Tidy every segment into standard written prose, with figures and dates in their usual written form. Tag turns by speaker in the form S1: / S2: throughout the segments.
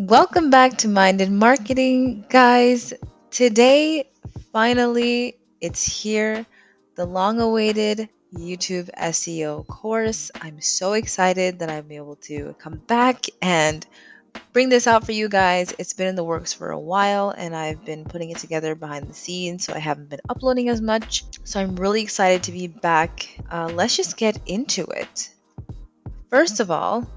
S1: Welcome back to Minded Marketing, guys. Today, finally, it's here, the long awaited YouTube SEO course. I'm so excited that I'm able to come back and bring this out for you guys. It's been in the works for a while and I've been putting it together behind the scenes, so I haven't been uploading as much. So I'm really excited to be back. Let's just get into it. First of all,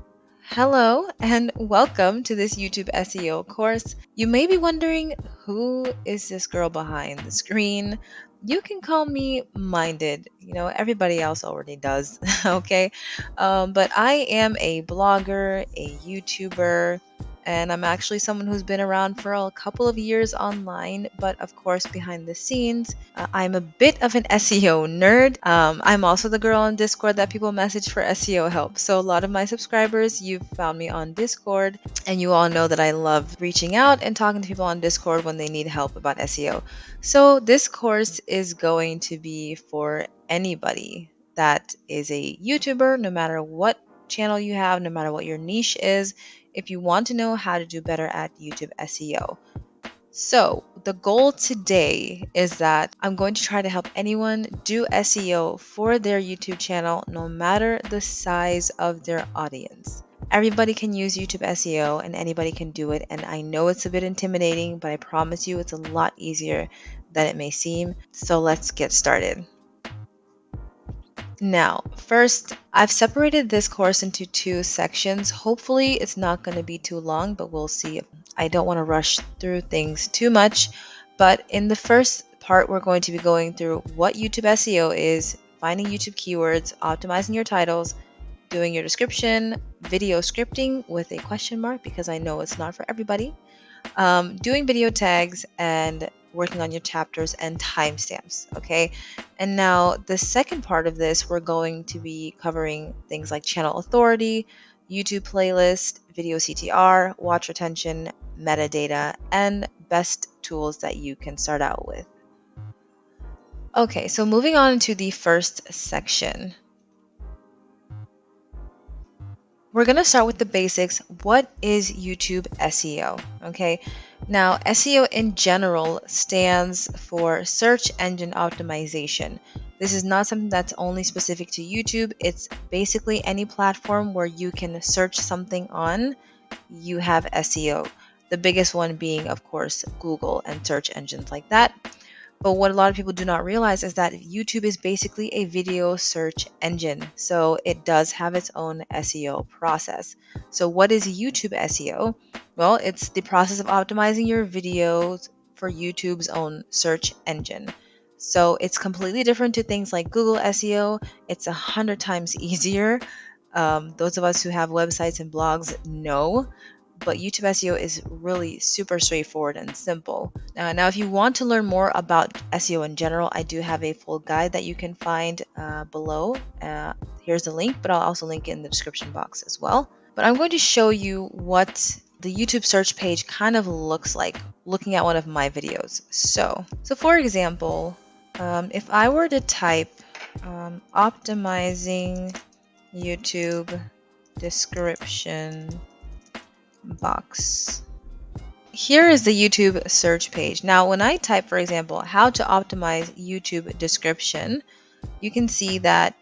S1: hello and welcome to this YouTube SEO course. You may be wondering, who is this girl behind the screen? You can call me Minded. Everybody else already does, okay? But I am a blogger, a YouTuber, and I'm actually someone who's been around for a couple of years online, but of course, behind the scenes, I'm a bit of an SEO nerd. I'm also the girl on Discord that people message for SEO help. So, a lot of my subscribers, you've found me on Discord, and you all know that I love reaching out and talking to people on Discord when they need help about SEO. So, this course is going to be for anybody that is a YouTuber, no matter what channel you have, no matter what your niche is, if you want to know how to do better at YouTube SEO. So, the goal today is that I'm going to try to help anyone do SEO for their YouTube channel, no matter the size of their audience. Everybody can use YouTube SEO and anybody can do it. And I know it's a bit intimidating, but I promise you it's a lot easier than it may seem. So, let's get started. Now, first, I've separated this course into two sections. Hopefully, it's not going to be too long, but we'll see. I don't want to rush through things too much. But in the first part, we're going to be going through what YouTube SEO is, finding YouTube keywords, optimizing your titles, doing your description, video scripting with a question mark because I know it's not for everybody, doing video tags, and working on your chapters and timestamps. Okay. And now, the second part of this, we're going to be covering things like channel authority, YouTube playlist, video CTR, watch retention, metadata, and best tools that you can start out with. Okay, so moving on to the first section. We're going to start with the basics. What is YouTube SEO? Okay, now SEO in general stands for search engine optimization. This is not something that's only specific to YouTube. It's basically any platform where you can search something on, you have SEO. The biggest one being, of course, Google and search engines like that. But what a lot of people do not realize is that YouTube is basically a video search engine. So it does have its own SEO process. So what is YouTube SEO? Well, it's the process of optimizing your videos for YouTube's own search engine. So it's completely different to things like Google SEO. It's 100 times easier. Those of us who have websites and blogs know. But YouTube SEO is really super straightforward and simple. Now, if you want to learn more about SEO in general, I do have a full guide that you can find below. Here's the link, but I'll also link it in the description box as well. But I'm going to show you what the YouTube search page kind of looks like looking at one of my videos. So for example, if I were to type optimizing YouTube description box. Here is the YouTube search page. Now, when I type, for example, how to optimize YouTube description, you can see that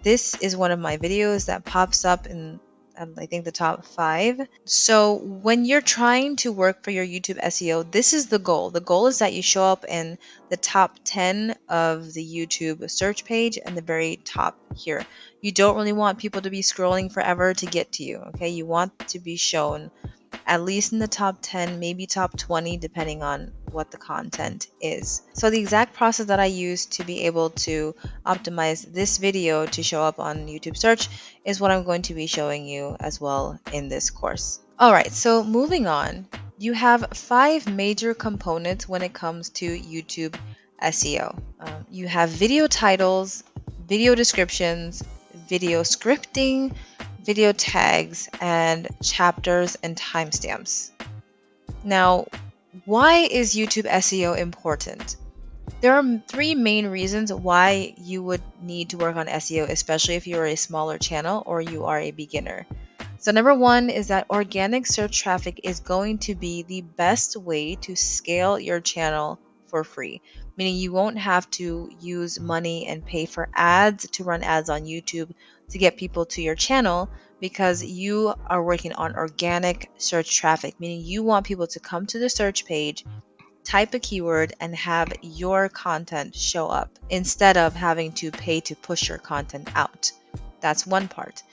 S1: this is one of my videos that pops up in, I think, the top 5. So when you're trying to work for your YouTube SEO, this is the goal. The goal is that you show up in the top 10 of the YouTube search page and the very top here. You don't really want people to be scrolling forever to get to you, okay? You want to be shown at least in the top 10, maybe top 20, depending on what the content is. So the exact process that I use to be able to optimize this video to show up on YouTube search is what I'm going to be showing you as well in this course. All right, so moving on, you have 5 major components when it comes to YouTube SEO. You have video titles, video descriptions, video scripting, video tags, and chapters and timestamps. Now, why is YouTube SEO important? There are 3 main reasons why you would need to work on SEO, especially if you're a smaller channel or you are a beginner. So, number one is that organic search traffic is going to be the best way to scale your channel for free, meaning you won't have to use money and pay for ads to run ads on YouTube to get people to your channel because you are working on organic search traffic, meaning you want people to come to the search page, type a keyword, and have your content show up instead of having to pay to push your content out. That's one part.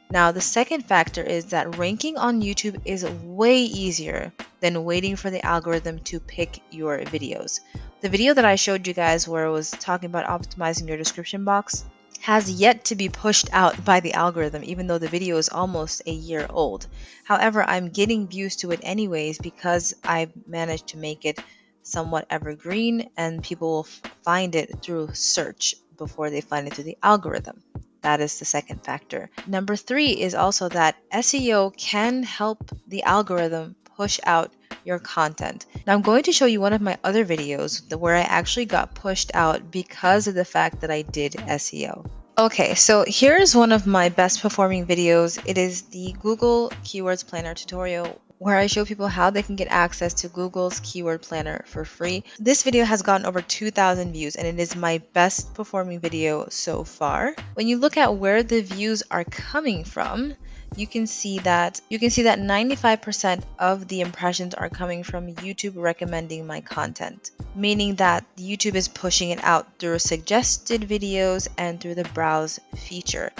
S1: Now, the second factor is that ranking on YouTube is way easier than waiting for the algorithm to pick your videos. The video that I showed you guys where I was talking about optimizing your description box has yet to be pushed out by the algorithm, even though the video is almost a year old. However, I'm getting views to it anyways because I managed to make it somewhat evergreen and people will find it through search before they find it through the algorithm. That is the second factor. Number three is also that SEO can help the algorithm push out your content. Now, I'm going to show you one of my other videos where I actually got pushed out because of the fact that I did SEO. Okay, so here's one of my best performing videos. It is the Google Keywords Planner tutorial where I show people how they can get access to Google's Keyword Planner for free. This video has gotten over 2,000 views and it is my best performing video so far. When you look at where the views are coming from, you can see that 95% of the impressions are coming from YouTube recommending my content, meaning that YouTube is pushing it out through suggested videos and through the browse feature.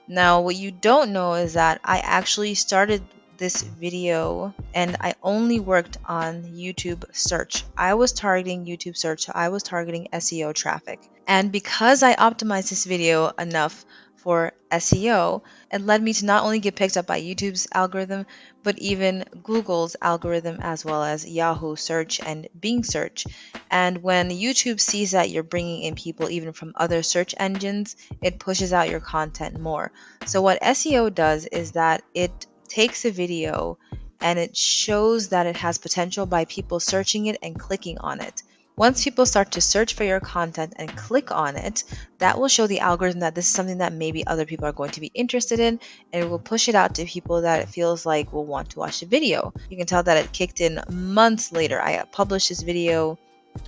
S1: Now, what you don't know is that I actually started this video and I only worked on YouTube search. I was targeting YouTube search, so I was targeting SEO traffic. And because I optimized this video enough for SEO, it led me to not only get picked up by YouTube's algorithm, but even Google's algorithm as well as Yahoo search and Bing search. And when YouTube sees that you're bringing in people even from other search engines, it pushes out your content more. So what SEO does is that it takes a video and it shows that it has potential by people searching it and clicking on it. Once people start to search for your content and click on it, that will show the algorithm that this is something that maybe other people are going to be interested in, and it will push it out to people that it feels like will want to watch the video. You can tell that it kicked in months later. I published this video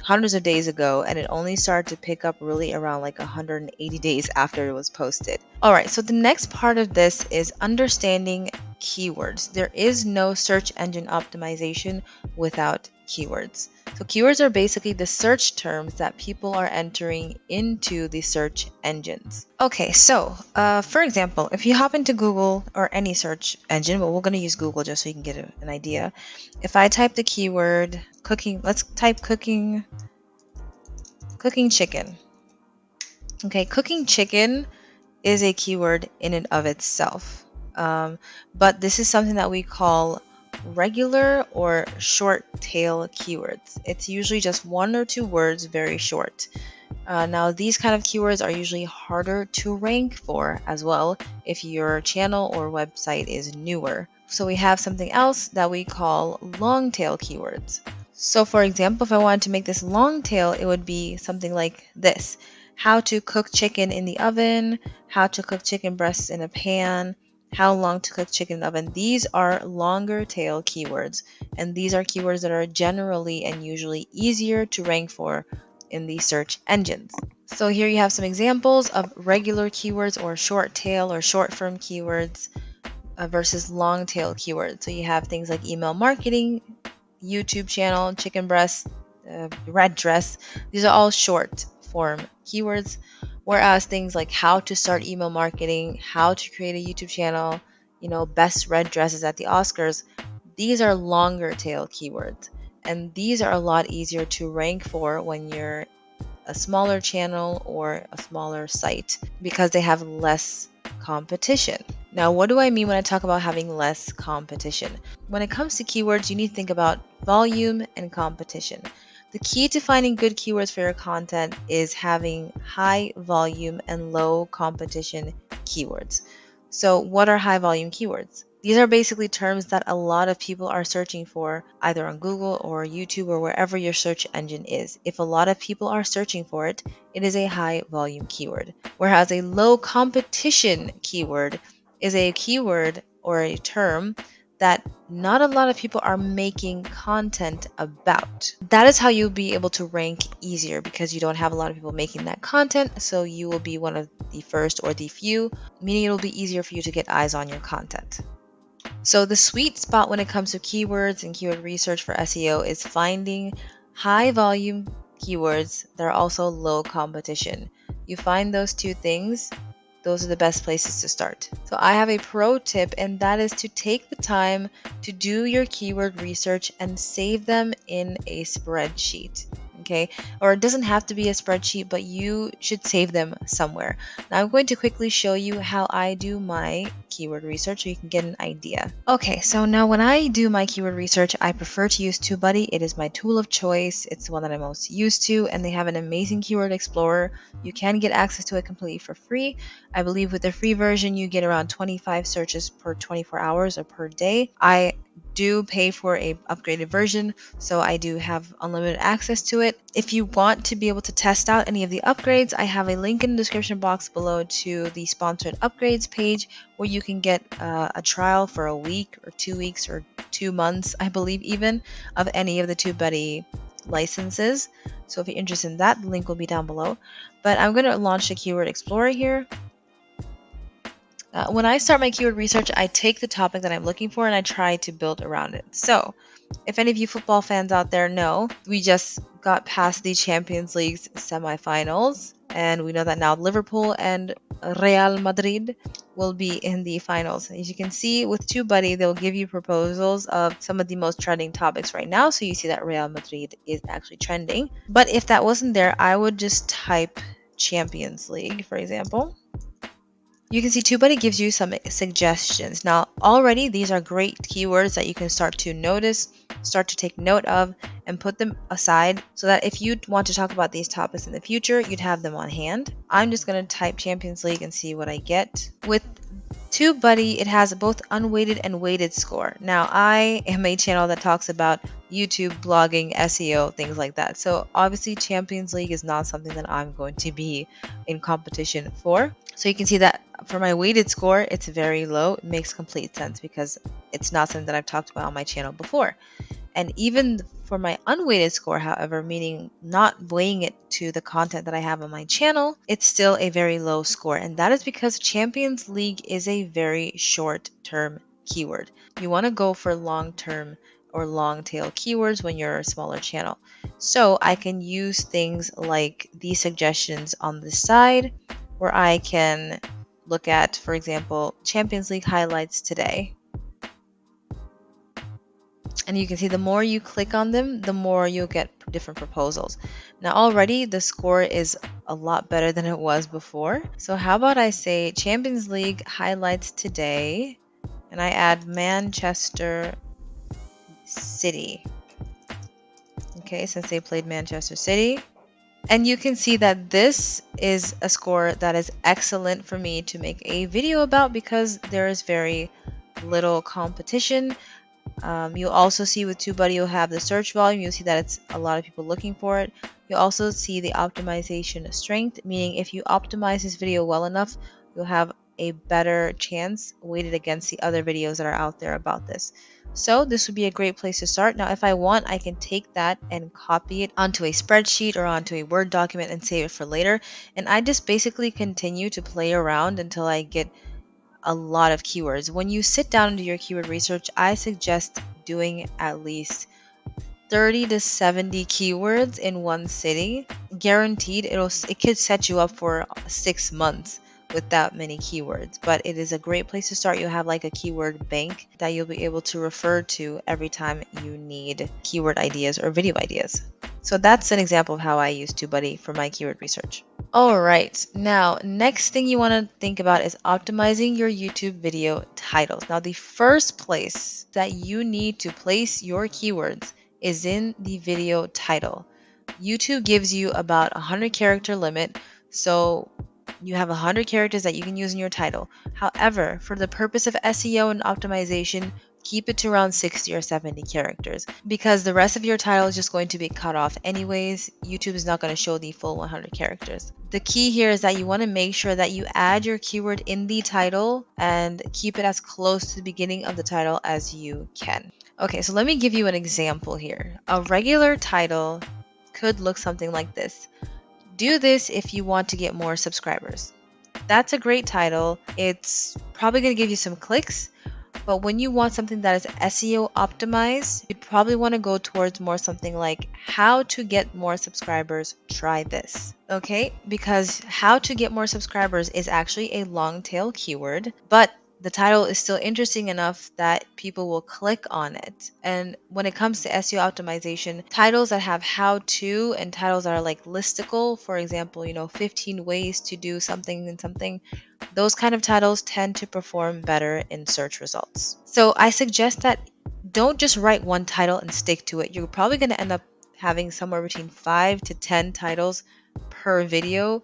S1: hundreds of days ago and it only started to pick up really around like 180 days after it was posted. All right, so the next part of this is understanding keywords. There is no search engine optimization without keywords. So keywords are basically the search terms that people are entering into the search engines. Okay, so for example, if you hop into Google or any search engine, but we're going to use Google just so you can get an idea. If I type the keyword cooking, let's type cooking chicken. Okay, cooking chicken is a keyword in and of itself. But this is something that we call regular or short tail keywords. It's usually just one or two words, very short. Now, these kind of keywords are usually harder to rank for as well if your channel or website is newer. So we have something else that we call long tail keywords. So for example, if I wanted to make this long tail, it would be something like this: how to cook chicken in the oven, how to cook chicken breasts in a pan, how long to cook chicken in the oven. These are longer tail keywords, and these are keywords that are generally and usually easier to rank for in the search engines. So here you have some examples of regular keywords or short tail or short form keywords versus long tail keywords. So you have things like email marketing, YouTube channel, chicken breast, red dress. These are all short form keywords. Whereas things like how to start email marketing, how to create a YouTube channel, best red dresses at the Oscars, these are longer tail keywords. And these are a lot easier to rank for when you're a smaller channel or a smaller site because they have less competition. Now, what do I mean when I talk about having less competition? When it comes to keywords, you need to think about volume and competition. The key to finding good keywords for your content is having high volume and low competition keywords. So, what are high volume keywords? These are basically terms that a lot of people are searching for either on Google or YouTube or wherever your search engine is. If a lot of people are searching for it, it is a high volume keyword. Whereas a low competition keyword is a keyword or a term that not a lot of people are making content about. That is how you'll be able to rank easier, because you don't have a lot of people making that content, so you will be one of the first or the few, meaning it'll be easier for you to get eyes on your content. So the sweet spot when it comes to keywords and keyword research for SEO is finding high volume keywords that are also low competition. You find those two things, those are the best places to start. So I have a pro tip, and that is to take the time to do your keyword research and save them in a spreadsheet. Okay, or it doesn't have to be a spreadsheet, but you should save them somewhere. Now I'm going to quickly show you how I do my keyword research so you can get an idea. Okay, so now when I do my keyword research, I prefer to use TubeBuddy. It is my tool of choice. It's the one that I'm most used to, and they have an amazing keyword explorer. You can get access to it completely for free. I believe with the free version, you get around 25 searches per 24 hours or per day. I do pay for a upgraded version, so I do have unlimited access to it. If you want to be able to test out any of the upgrades, I have a link in the description box below to the sponsored upgrades page, where you can get a trial for a week or 2 weeks or 2 months, I believe, even, of any of the TubeBuddy licenses. So if you're interested in that, the link will be down below. But I'm going to launch the keyword explorer here. When I start my keyword research, I take the topic that I'm looking for and I try to build around it. So, if any of you football fans out there know, we just got past the Champions League's semifinals, and we know that now Liverpool and Real Madrid will be in the finals. As you can see with TubeBuddy, they'll give you proposals of some of the most trending topics right now. So you see that Real Madrid is actually trending. But if that wasn't there, I would just type Champions League, for example. You can see TubeBuddy gives you some suggestions. Now, already these are great keywords that you can start to notice, start to take note of, and put them aside so that if you want to talk about these topics in the future, you'd have them on hand. I'm just going to type Champions League and see what I get. With TubeBuddy, it has both unweighted and weighted score. Now, I am a channel that talks about YouTube, blogging, SEO, things like that. So obviously Champions League is not something that I'm going to be in competition for. So you can see that for my weighted score, it's very low. It makes complete sense because it's not something that I've talked about on my channel before. And even for my unweighted score, however, meaning not weighing it to the content that I have on my channel, it's still a very low score. And that is because Champions League is a very short-term keyword. You want to go for long-term or long tail keywords when you're a smaller channel. So I can use things like these suggestions on the side, where I can look at, for example, Champions League highlights today. And you can see the more you click on them, the more you'll get different proposals. Now already the score is a lot better than it was before. So how about I say Champions League highlights today, and I add Manchester City. Okay, since they played Manchester City. And you can see that this is a score that is excellent for me to make a video about, because there is very little competition. You'll also see with TubeBuddy, you'll have the search volume. You'll see that it's a lot of people looking for it. You'll also see the optimization strength, meaning if you optimize this video well enough, you'll have a better chance weighted against the other videos that are out there about this. So this would be a great place to start. Now, if I want, I can take that and copy it onto a spreadsheet or onto a Word document and save it for later. And I just basically continue to play around until I get a lot of keywords. When you sit down and do your keyword research, I suggest doing at least 30 to 70 keywords in one sitting. Guaranteed, it could set you up for 6 months with that many keywords, but it is a great place to start. You'll have like a keyword bank that you'll be able to refer to every time you need keyword ideas or video ideas. So that's an example of how I use TubeBuddy for my keyword research. All right, now next thing you want to think about is optimizing your YouTube video titles. Now the first place that you need to place your keywords is in the video title. YouTube gives you about 100 character limit, so you have 100 characters that you can use in your title. However, for the purpose of SEO and optimization, keep it to around 60 or 70 characters, because the rest of your title is just going to be cut off anyways. YouTube is not going to show the full 100 characters. The key here is that you want to make sure that you add your keyword in the title and keep it as close to the beginning of the title as you can. Okay, so let me give you an example here. A regular title could look something like this. Do this if you want to get more subscribers. That's a great title. It's probably going to give you some clicks, but when you want something that is SEO optimized, you'd probably want to go towards more something like how to get more subscribers, try this. Okay? Because how to get more subscribers is actually a long tail keyword, but the title is still interesting enough that people will click on it. And when it comes to SEO optimization, titles that have how to and titles that are like listicle, for example, 15 ways to do something and something, those kind of titles tend to perform better in search results. So I suggest that don't just write one title and stick to it. You're probably going to end up having somewhere between 5 to 10 titles per video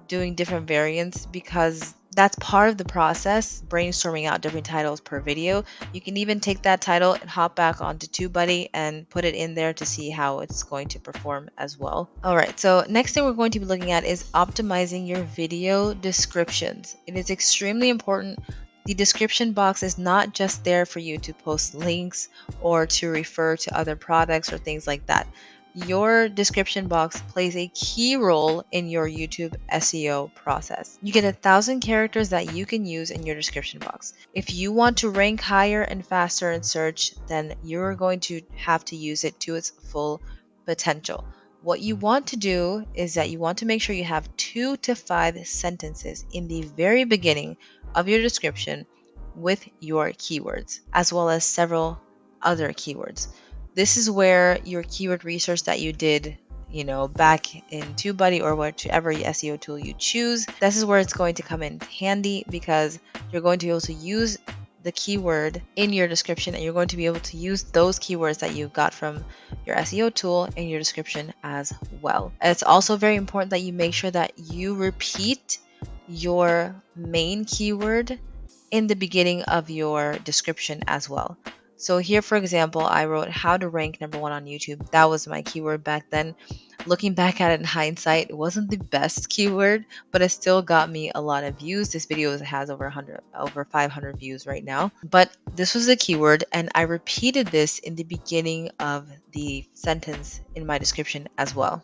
S1: doing different variants, because that's part of the process, brainstorming out different titles per video. You can even take that title and hop back onto TubeBuddy and put it in there to see how it's going to perform as well. All right, so next thing we're going to be looking at is optimizing your video descriptions. It is extremely important. The description box is not just there for you to post links or to refer to other products or things like that. Your description box plays a key role in your YouTube SEO process. You get 1,000 characters that you can use in your description box. If you want to rank higher and faster in search, then you're going to have to use it to its full potential. What you want to do is that you want to make sure you have 2 to 5 sentences in the very beginning of your description with your keywords, as well as several other keywords. This is where your keyword research that you did, back in TubeBuddy or whichever SEO tool you choose, this is where it's going to come in handy, because you're going to be able to use the keyword in your description, and you're going to be able to use those keywords that you got from your SEO tool in your description as well. It's also very important that you make sure that you repeat your main keyword in the beginning of your description as well. So here, for example, I wrote how to rank #1 on YouTube. That was my keyword back then. Looking back at it in hindsight, it wasn't the best keyword, but it still got me a lot of views. This video has over 500 views right now. But this was the keyword, and I repeated this in the beginning of the sentence in my description as well.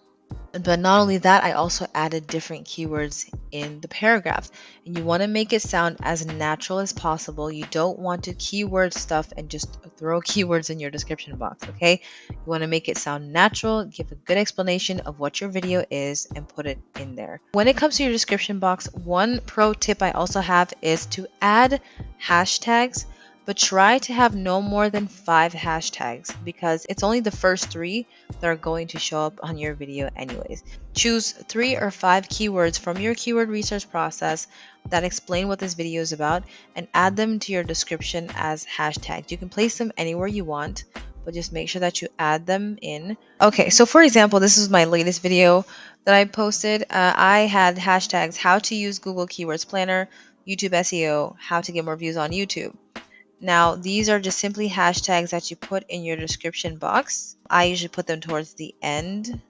S1: But not only that, I also added different keywords in the paragraphs. And you want to make it sound as natural as possible. You don't want to keyword stuff and just throw keywords in your description box, okay? You want to make it sound natural, give a good explanation of what your video is, and put it in there. When it comes to your description box, one pro tip I also have is to add hashtags, but try to have no more than 5 hashtags, because it's only the first 3 that are going to show up on your video anyways. Choose 3 or 5 keywords from your keyword research process that explain what this video is about, and add them to your description as hashtags. You can place them anywhere you want, but just make sure that you add them in. Okay, so for example, this is my latest video that I posted. I had hashtags: how to use Google Keywords Planner, YouTube SEO, how to get more views on YouTube. Now, these are just simply hashtags that you put in your description box. I usually put them towards the end.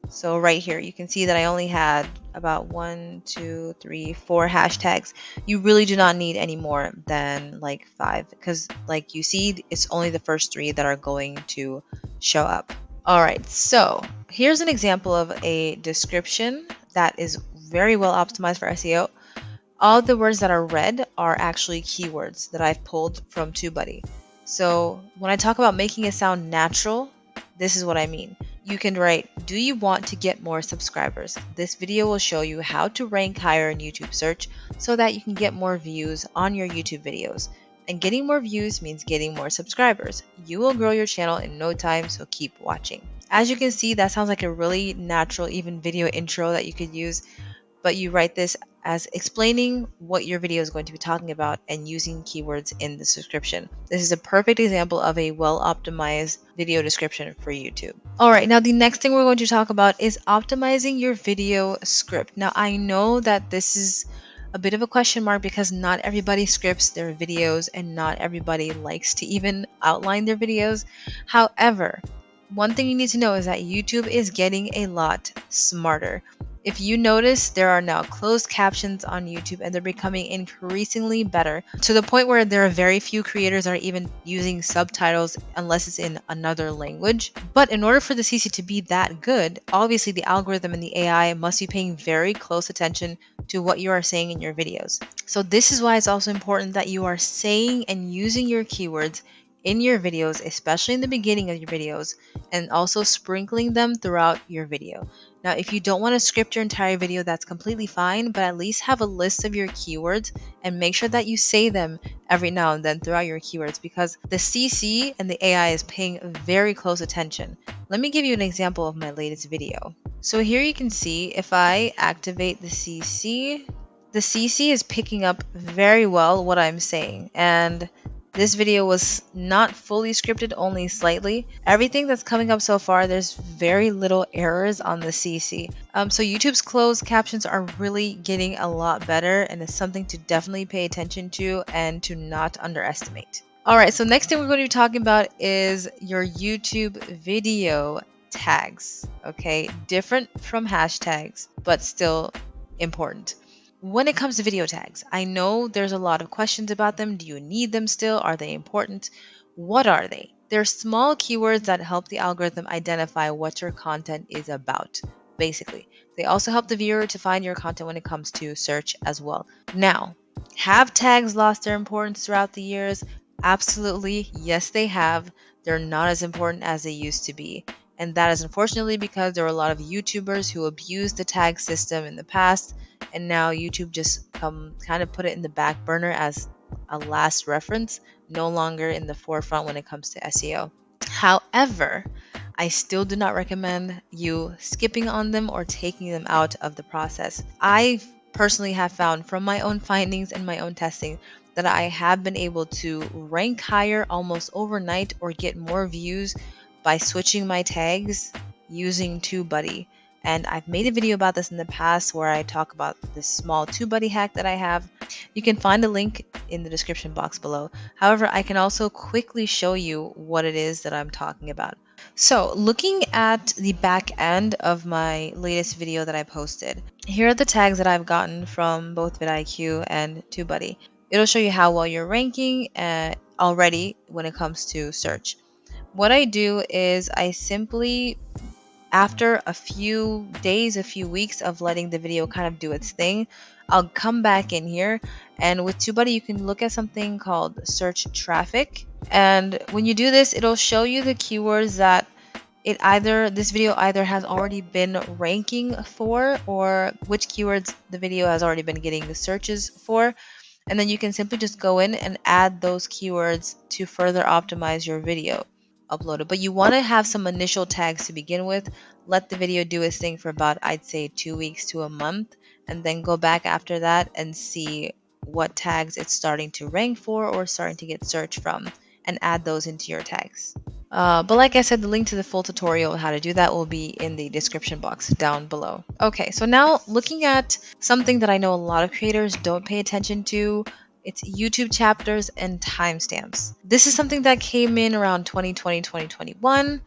S1: So right here, you can see that I only had about 1, 2, 3, 4 hashtags. You really do not need any more than like 5, because like you see, it's only the first 3 that are going to show up. All right, so here's an example of a description that is very well optimized for SEO. All the words that are red are actually keywords that I've pulled from TubeBuddy. So when I talk about making it sound natural, this is what I mean. You can write, do you want to get more subscribers? This video will show you how to rank higher in YouTube search so that you can get more views on your YouTube videos. And getting more views means getting more subscribers. You will grow your channel in no time, so keep watching. As you can see, that sounds like a really natural, even video intro that you could use. But you write this as explaining what your video is going to be talking about and using keywords in the description. This is a perfect example of a well-optimized video description for YouTube. All right, now the next thing we're going to talk about is optimizing your video script. Now, I know that this is a bit of a question mark, because not everybody scripts their videos and not everybody likes to even outline their videos. However, one thing you need to know is that YouTube is getting a lot smarter. If you notice, there are now closed captions on YouTube and they're becoming increasingly better to the point where there are very few creators that are even using subtitles unless it's in another language. But in order for the CC to be that good, obviously the algorithm and the AI must be paying very close attention to what you are saying in your videos. So this is why it's also important that you are saying and using your keywords in your videos, especially in the beginning of your videos, and also sprinkling them throughout your video. Now, if you don't want to script your entire video, that's completely fine, but at least have a list of your keywords and make sure that you say them every now and then throughout your keywords, because the CC and the AI is paying very close attention. Let me give you an example of my latest video. So here you can see if I activate the CC is picking up very well what I'm saying, and this video was not fully scripted, only slightly. Everything that's coming up so far, there's very little errors on the CC. So YouTube's closed captions are really getting a lot better, and it's something to definitely pay attention to and to not underestimate. All right, so next thing we're going to be talking about is your YouTube video tags. Okay, different from hashtags, but still important. When it comes to video tags, I know there's a lot of questions about them. Do you need them still? Are they important? What are they? They're small keywords that help the algorithm identify what your content is about, basically. They also help the viewer to find your content when it comes to search as well. Now, have tags lost their importance throughout the years? Absolutely, yes, they have. They're not as important as they used to be. And that is unfortunately because there were a lot of YouTubers who abused the tag system in the past, and now YouTube just kind of put it in the back burner as a last reference, no longer in the forefront when it comes to SEO. However, I still do not recommend you skipping on them or taking them out of the process. I personally have found from my own findings and my own testing that I have been able to rank higher almost overnight or get more views by switching my tags using TubeBuddy. And I've made a video about this in the past where I talk about this small TubeBuddy hack that I have. You can find a link in the description box below. However, I can also quickly show you what it is that I'm talking about. So, looking at the back end of my latest video that I posted, here are the tags that I've gotten from both vidIQ and TubeBuddy. It'll show you how well you're ranking already when it comes to search. What I do is I simply, after a few days, a few weeks of letting the video kind of do its thing, I'll come back in here, and with TubeBuddy you can look at something called search traffic. And when you do this, it'll show you the keywords that this video either has already been ranking for, or which keywords the video has already been getting the searches for. And then you can simply just go in and add those keywords to further optimize your video uploaded. But you want to have some initial tags to begin with. Let the video do its thing for about, I'd say, 2 weeks to a month, and then go back after that and see what tags it's starting to rank for or starting to get searched from, and add those into your tags. But like I said, the link to the full tutorial on how to do that will be in the description box down below. Okay, so now looking at something that I know a lot of creators don't pay attention to, it's YouTube chapters and timestamps. This is something that came in around 2020, 2021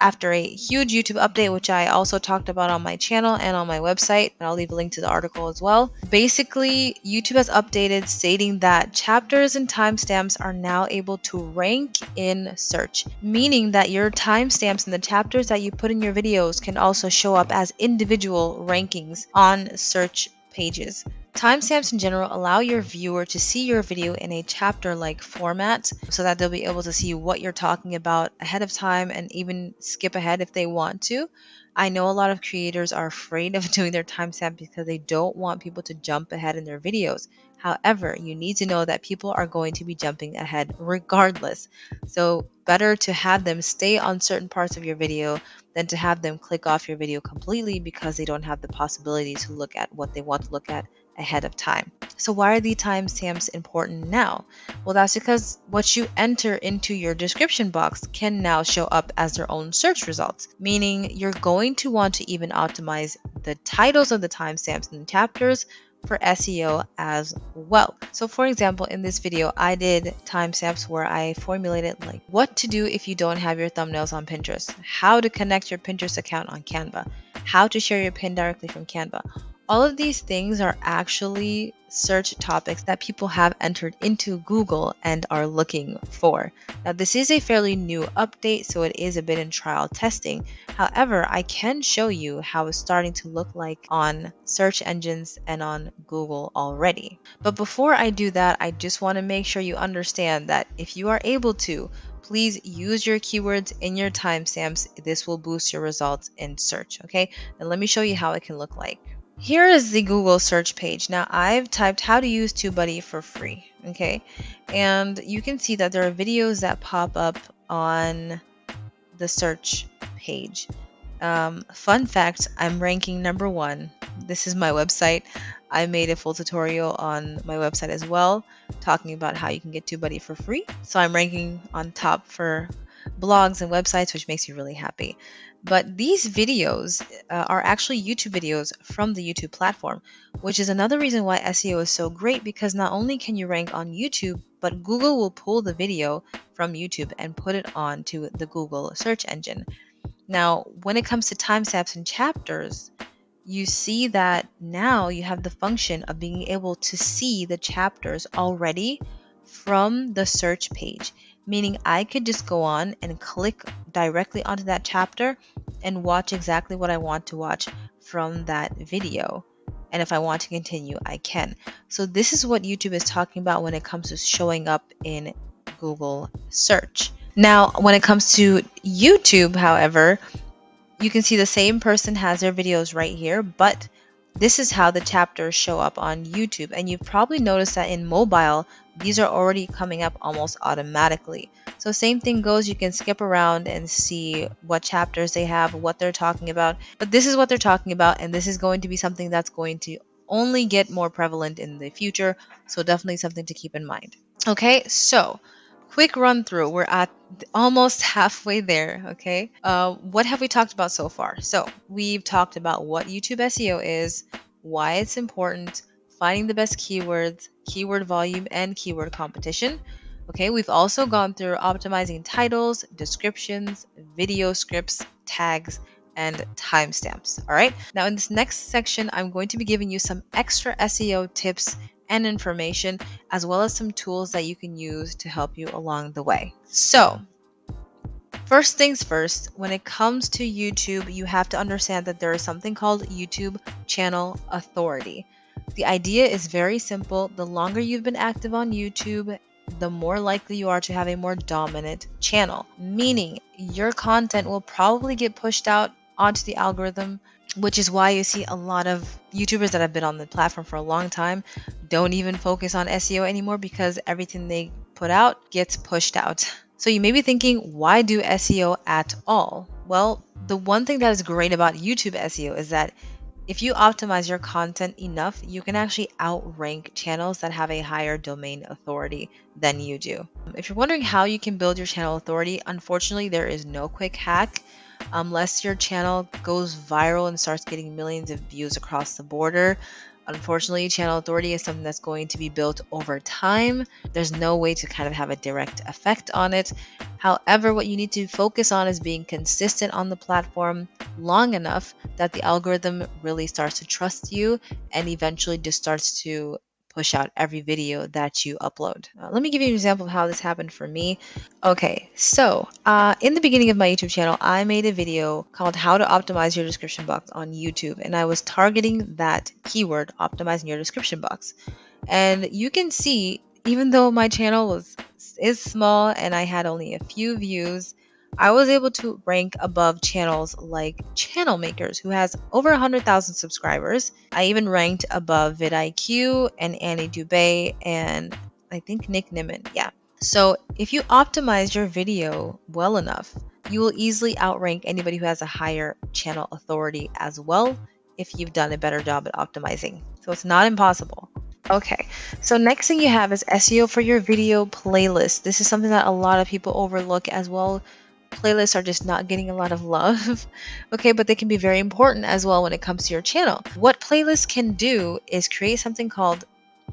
S1: after a huge YouTube update, which I also talked about on my channel and on my website, and I'll leave a link to the article as well. Basically, YouTube has updated stating that chapters and timestamps are now able to rank in search, meaning that your timestamps and the chapters that you put in your videos can also show up as individual rankings on search pages. Timestamps in general allow your viewer to see your video in a chapter-like format so that they'll be able to see what you're talking about ahead of time and even skip ahead if they want to. I know a lot of creators are afraid of doing their timestamp because they don't want people to jump ahead in their videos. However, you need to know that people are going to be jumping ahead regardless. So better to have them stay on certain parts of your video than to have them click off your video completely because they don't have the possibility to look at what they want to look at ahead of time. So why are the timestamps important now? Well, that's because what you enter into your description box can now show up as their own search results, meaning you're going to want to even optimize the titles of the timestamps and the chapters for SEO as well. So for example, in this video, I did timestamps where I formulated like what to do if you don't have your thumbnails on Pinterest, how to connect your Pinterest account on Canva, how to share your pin directly from Canva. All of these things are actually search topics that people have entered into Google and are looking for. Now, this is a fairly new update, so it is a bit in trial testing. However, I can show you how it's starting to look like on search engines and on Google already. But before I do that, I just want to make sure you understand that if you are able to, please use your keywords in your timestamps. This will boost your results in search, okay? And let me show you how it can look like. Here is the Google search page. Now I've typed how to use TubeBuddy for free, okay? And you can see that there are videos that pop up on the search page. Fun fact, I'm ranking #1. This is my website. I made a full tutorial on my website as well, talking about how you can get TubeBuddy for free. So I'm ranking on top for blogs and websites, which makes me really happy. But these videos are actually YouTube videos from the YouTube platform, which is another reason why SEO is so great, because not only can you rank on YouTube, but Google will pull the video from YouTube and put it onto the Google search engine. Now, when it comes to timestamps and chapters, you see that now you have the function of being able to see the chapters already from the search page, meaning I could just go on and click directly onto that chapter and watch exactly what I want to watch from that video. And if I want to continue, I can. So this is what YouTube is talking about when it comes to showing up in Google search. Now, when it comes to YouTube, however, you can see the same person has their videos right here, but this is how the chapters show up on YouTube. And you've probably noticed that in mobile, these are already coming up almost automatically. So same thing goes, you can skip around and see what chapters they have, what they're talking about. But this is what they're talking about, and this is going to be something that's going to only get more prevalent in the future. So definitely something to keep in mind. Okay, so quick run through. We're at almost halfway there. Okay, what have we talked about so far? So we've talked about what YouTube SEO is, why it's important, finding the best keywords, keyword volume, and keyword competition. Okay, we've also gone through optimizing titles, descriptions, video scripts, tags, and timestamps. All right, now in this next section, I'm going to be giving you some extra SEO tips and information, as well as some tools that you can use to help you along the way. So, first things first, when it comes to YouTube, you have to understand that there is something called YouTube channel authority. The idea is very simple. The longer you've been active on YouTube, the more likely you are to have a more dominant channel, meaning your content will probably get pushed out onto the algorithm, which is why you see a lot of YouTubers that have been on the platform for a long time don't even focus on SEO anymore, because everything they put out gets pushed out. So you may be thinking, why do SEO at all? Well, the one thing that is great about YouTube SEO is that if you optimize your content enough, you can actually outrank channels that have a higher domain authority than you do. If you're wondering how you can build your channel authority, unfortunately, there is no quick hack. Unless your channel goes viral and starts getting millions of views across the border, unfortunately, channel authority is something that's going to be built over time. There's no way to kind of have a direct effect on it. However, what you need to focus on is being consistent on the platform long enough that the algorithm really starts to trust you and eventually just starts to push out every video that you upload. Let me give you an example of how this happened for me. Okay, so in the beginning of my YouTube channel, I made a video called How to Optimize Your Description Box on YouTube, and I was targeting that keyword, optimizing your description box. And you can see, even though my channel is small and I had only a few views, I was able to rank above channels like Channel Makers, who has over 100,000 subscribers. I even ranked above vidIQ and Annie Dubé and I think Nick Nimmin. Yeah. So if you optimize your video well enough, you will easily outrank anybody who has a higher channel authority as well, if you've done a better job at optimizing. So it's not impossible. Okay, so next thing you have is SEO for your video playlist. This is something that a lot of people overlook as well. playlists are just not getting a lot of love. Okay, but they can be very important as well when it comes to your channel. What playlists can do is create something called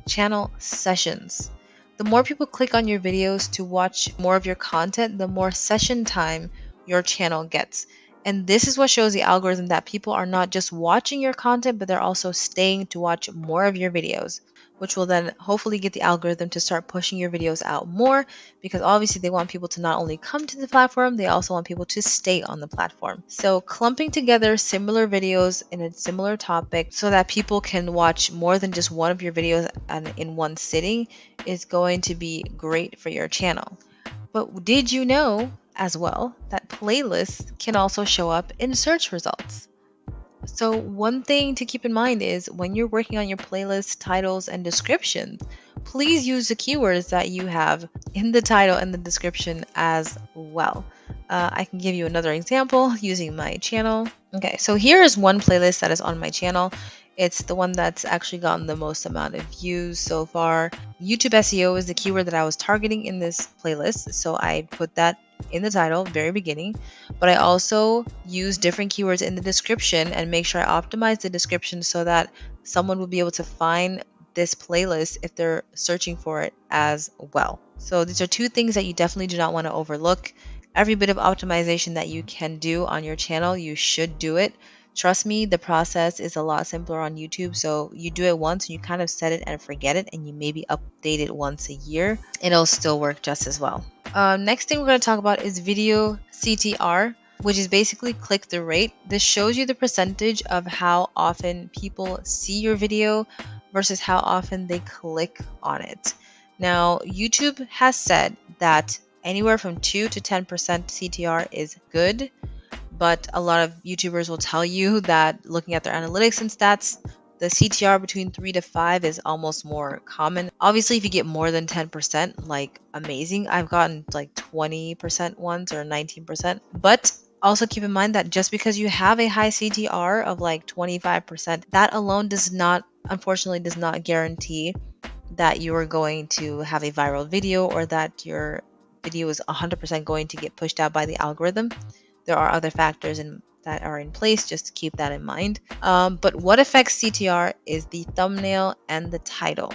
S1: channel sessions. The more people click on your videos to watch more of your content, the more session time your channel gets. And this is what shows the algorithm that people are not just watching your content, but they're also staying to watch more of your videos, which will then hopefully get the algorithm to start pushing your videos out more, because obviously they want people to not only come to the platform, they also want people to stay on the platform. So clumping together similar videos in a similar topic so that people can watch more than just one of your videos in one sitting is going to be great for your channel. But did you know as well that playlists can also show up in search results? So, one thing to keep in mind is when you're working on your playlist titles and descriptions, please use the keywords that you have in the title and the description as well. I can give you another example using my channel. Okay, so here is one playlist that is on my channel. It's the one that's actually gotten the most amount of views so far. YouTube SEO is the keyword that I was targeting in this playlist, so I put that in the title, very beginning. But I also use different keywords in the description and make sure I optimize the description so that someone will be able to find this playlist if they're searching for it as well. So these are two things that you definitely do not want to overlook. Every bit of optimization that you can do on your channel, you should do it. Trust me, the process is a lot simpler on YouTube. So you do it once and you kind of set it and forget it, and you maybe update it once a year. It'll still work just as well. Next thing we're going to talk about is video CTR, which is basically click through rate. This shows you the percentage of how often people see your video versus how often they click on it. Now, YouTube has said that anywhere from 2 to 10% CTR is good, but a lot of YouTubers will tell you that looking at their analytics and stats, the CTR between 3 to 5 is almost more common. Obviously, if you get more than 10%, like amazing. I've gotten like 20% once or 19%. But also keep in mind that just because you have a high CTR of like 25%, that alone unfortunately, does not guarantee that you are going to have a viral video or that your video is 100% going to get pushed out by the algorithm. There are other factors that are in place, just to keep that in mind. But what affects CTR is the thumbnail and the title.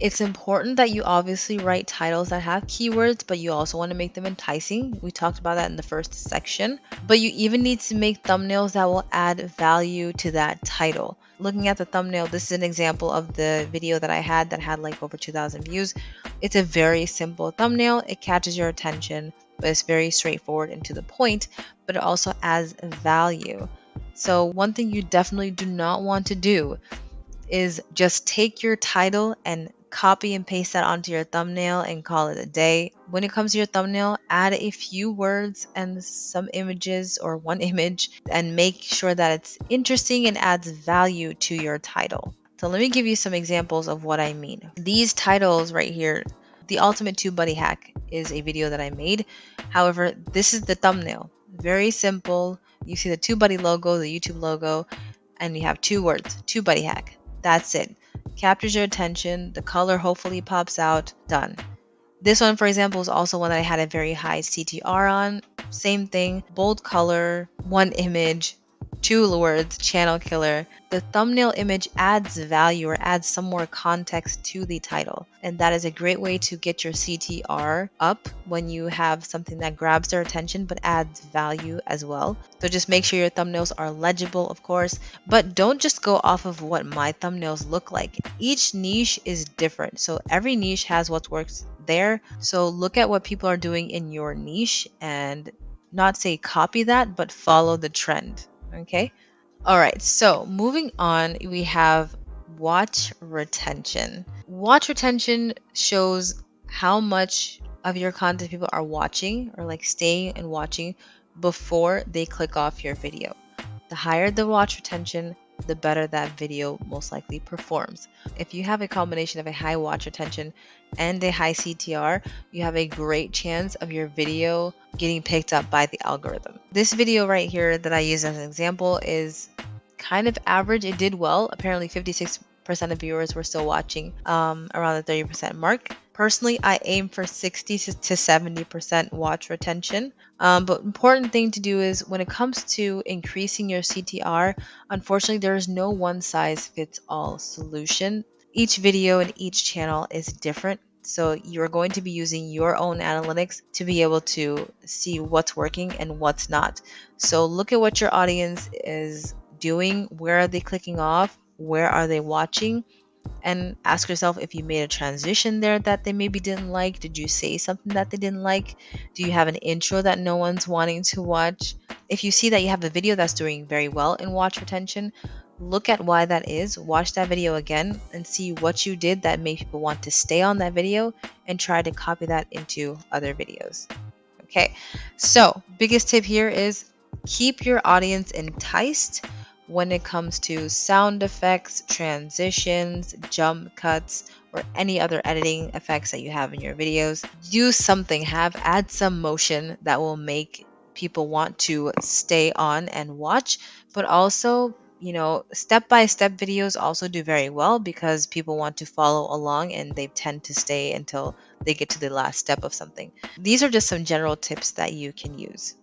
S1: It's important that you obviously write titles that have keywords, but you also want to make them enticing. We talked about that in the first section. But you even need to make thumbnails that will add value to that title. Looking at the thumbnail, this is an example of the video that I had that had like over 2,000 views. It's a very simple thumbnail. It catches your attention, but it's very straightforward and to the point, but it also adds value. So one thing you definitely do not want to do is just take your title and copy and paste that onto your thumbnail and call it a day. When it comes to your thumbnail, add a few words and some images or one image and make sure that it's interesting and adds value to your title. So let me give you some examples of what I mean. These titles right here, the ultimate TubeBuddy hack is a video that I made. However, this is the thumbnail. Very simple. You see the TubeBuddy logo, the YouTube logo, and you have two words, TubeBuddy hack. That's it. Captures your attention. The color hopefully pops out. Done. This one, for example, is also one that I had a very high CTR on. Same thing. Bold color, one image, two words, channel killer. The thumbnail image adds value or adds some more context to the title. And that is a great way to get your CTR up when you have something that grabs their attention but adds value as well. So just make sure your thumbnails are legible, of course, but don't just go off of what my thumbnails look like. Each niche is different. So every niche has what works there. So look at what people are doing in your niche and not say copy that, but follow the trend. Okay. All right. So moving on, we have watch retention. Watch retention shows how much of your content people are watching or like staying and watching before they click off your video. The higher the watch retention, the better that video most likely performs. If you have a combination of a high watch retention and a high CTR, you have a great chance of your video getting picked up by the algorithm. This video right here that I use as an example is kind of average. It did well. Apparently 56% of viewers were still watching around the 30% mark. Personally, I aim for 60 to 70% watch retention. But important thing to do is when it comes to increasing your CTR, unfortunately, there is no one size fits all solution. Each video and each channel is different. So you're going to be using your own analytics to be able to see what's working and what's not. So look at what your audience is doing. Where are they clicking off? Where are they watching? And ask yourself if you made a transition there that they maybe didn't like. Did you say something that they didn't like? Do you have an intro that no one's wanting to watch? If you see that you have a video that's doing very well in watch retention, look at why that is. Watch that video again and see what you did that made people want to stay on that video and try to copy that into other videos. Okay, so biggest tip here is keep your audience enticed when it comes to sound effects, transitions, jump cuts, or any other editing effects that you have in your videos. Use something, add some motion that will make people want to stay on and watch, but also step-by-step videos also do very well because people want to follow along and they tend to stay until they get to the last step of something. These are just some general tips that you can use.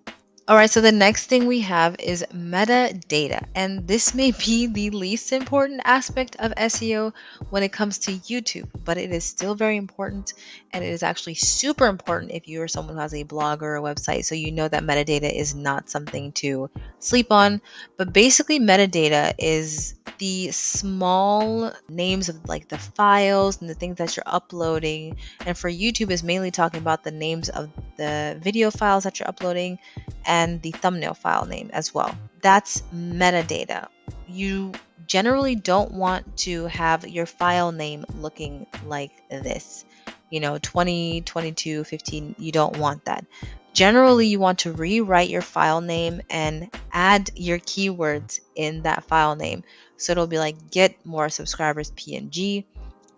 S1: All right, so the next thing we have is metadata, and this may be the least important aspect of SEO when it comes to YouTube, but it is still very important, and it is actually super important if you are someone who has a blog or a website, so you know that metadata is not something to sleep on. But basically, metadata is the small names of like the files and the things that you're uploading, and for YouTube is mainly talking about the names of the video files that you're uploading and the thumbnail file name as well. That's metadata. You generally don't want to have your file name looking like this. 20, 22, 15, you don't want that. Generally, you want to rewrite your file name and add your keywords in that file name. So it'll be like get more subscribers PNG,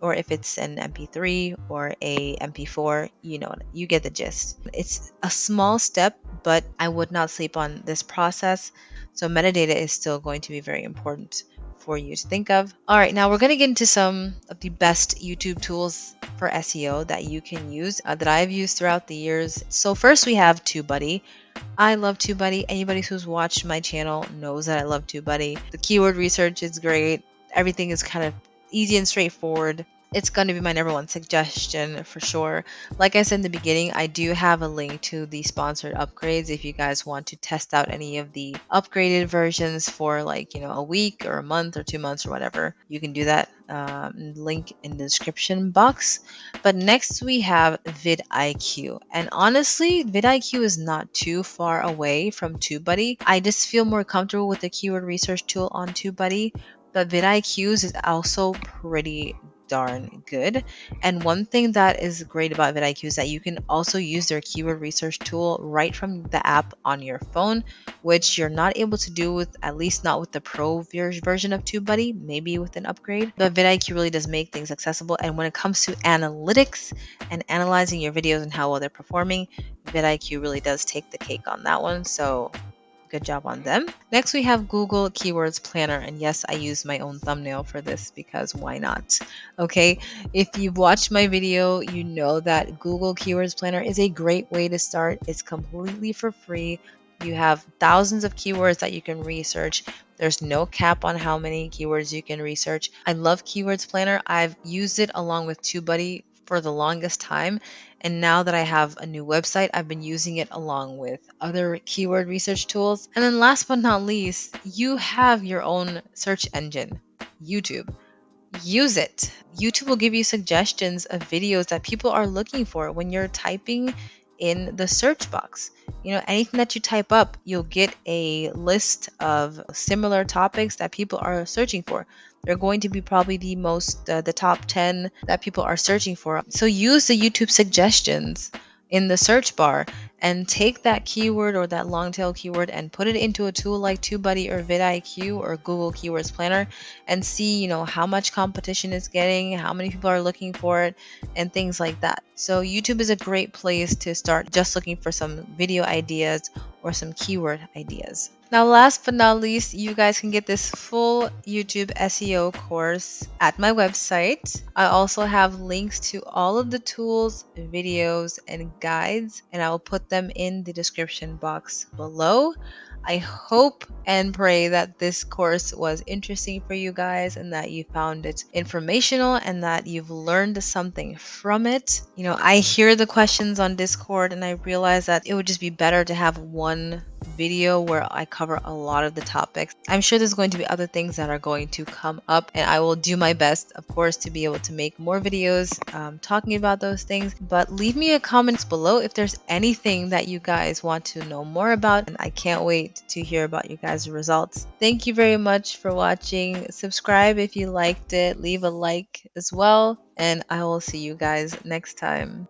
S1: or if it's an MP3 or a MP4, you get the gist. It's a small step, but I would not sleep on this process. So metadata is still going to be very important for you to think of. All right, now we're going to get into some of the best YouTube tools for SEO that you can use that I've used throughout the years. So first we have TubeBuddy. I love TubeBuddy. Anybody who's watched my channel knows that I love TubeBuddy. The keyword research is great. Everything is kind of easy and straightforward. It's going to be my number one suggestion for sure. Like I said in the beginning, I do have a link to the sponsored upgrades if you guys want to test out any of the upgraded versions for a week or a month or 2 months or whatever. You can do that. Link in the description box. But next we have vidIQ. And honestly, vidIQ is not too far away from TubeBuddy. I just feel more comfortable with the keyword research tool on TubeBuddy. But vidIQ's is also pretty darn good. And one thing that is great about vidIQ is that you can also use their keyword research tool right from the app on your phone, which you're not able to do with, at least not with the pro version of TubeBuddy, maybe with an upgrade. But vidIQ really does make things accessible. And when it comes to analytics and analyzing your videos and how well they're performing, vidIQ really does take the cake on that one. So good job on them. Next, we have Google Keywords Planner. And yes, I use my own thumbnail for this because why not? Okay, if you've watched my video, you know that Google Keywords Planner is a great way to start. It's completely for free. You have thousands of keywords that you can research. There's no cap on how many keywords you can research. I love Keywords Planner. I've used it along with TubeBuddy for the longest time. And now that I have a new website, I've been using it along with other keyword research tools. And then last but not least, you have your own search engine, YouTube. Use it. YouTube will give you suggestions of videos that people are looking for when you're typing in the search box. Anything that you type up, you'll get a list of similar topics that people are searching for. They're going to be probably the top 10 that people are searching for. So use the YouTube suggestions in the search bar and take that keyword or that long tail keyword and put it into a tool like TubeBuddy or vidIQ or Google Keywords Planner and see, how much competition it's getting, how many people are looking for it, and things like that. So YouTube is a great place to start just looking for some video ideas or some keyword ideas. Now, last but not least, you guys can get this full YouTube SEO course at my website. I also have links to all of the tools, videos, and guides, and I will put them in the description box below. I hope and pray that this course was interesting for you guys and that you found it informational and that you've learned something from it. I hear the questions on Discord and I realize that it would just be better to have one video where I cover a lot of the topics. I'm sure there's going to be other things that are going to come up, and I will do my best, of course, to be able to make more videos talking about those things. But leave me a comment below if there's anything that you guys want to know more about, and I can't wait to hear about you guys' results. Thank you very much for watching. Subscribe if you liked it, leave a like as well, and I will see you guys next time.